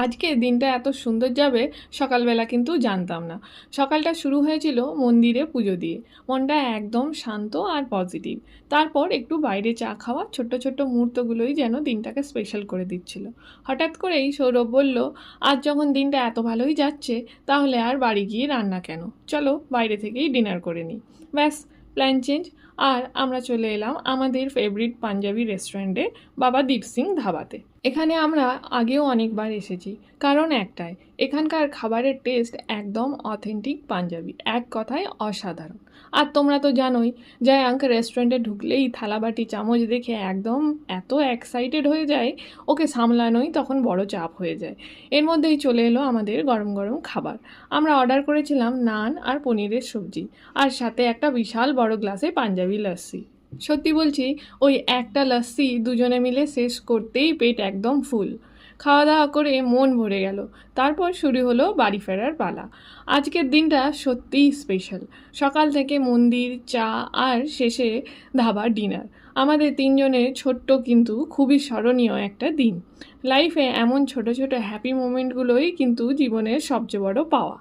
আজকে দিনটা এত সুন্দর যাবে সকালবেলা কিন্তু জানতাম না। সকালটা শুরু হয়েছিল মন্দিরে পুজো দিয়ে। মনটা একদম শান্ত আর পজিটিভ। তারপর একটু বাইরে চা খাওয়া, ছোট্ট ছোট্ট মুহূর্তগুলোই যেন দিনটাকে স্পেশাল করে দিচ্ছিল। হঠাৎ করেই সৌরভ বলল, আজ যখন দিনটা এত ভালোই যাচ্ছে, তাহলে আর বাড়ি গিয়ে রান্না কেন, চলো বাইরে থেকেই ডিনার করে নিই। ব্যাস, প্ল্যান চেঞ্জ। আর আমরা চলে এলাম আমাদের ফেভারিট পাঞ্জাবি রেস্টুরেন্টে, বাবা দীপ সিং ধাবাতে। এখানে আমরা আগেও অনেকবার এসেছি, কারণ একটাই, এখানকার খাবারের টেস্ট একদম অথেন্টিক পাঞ্জাবি, এক কথায় অসাধারণ। আর তোমরা তো জানোই, জয়াঙ্ক রেস্টুরেন্টে ঢুকলেই থালাবাটি চামচ দেখে একদম এত এক্সাইটেড হয়ে যায়, ওকে সামলানোই তখন বড় চাপ হয়ে যায়। এর মধ্যেই চলে এলো আমাদের গরম গরম খাবার। আমরা অর্ডার করেছিলাম নান আর পনিরের সবজি, আর সাথে একটা বিশাল বড় গ্লাসে পাঞ্জাবি লস্যি। সত্যি বলছি, ওই একটা লস্যি দুজনে মিলে শেষ করতেই পেট একদম ফুল। খাওয়া দাওয়া করে মন ভরে গেল। তারপর শুরু হলো বাড়ি ফেরার পালা। আজকের দিনটা সত্যিই স্পেশাল। সকাল থেকে মন্দির, চা, আর শেষে ধাবার ডিনার। আমাদের তিনজনের ছোট্ট কিন্তু খুবই স্মরণীয় একটা দিন। লাইফে এমন ছোট ছোট হ্যাপি মোমেন্টগুলোই কিন্তু জীবনের সবচেয়ে বড় পাওয়া।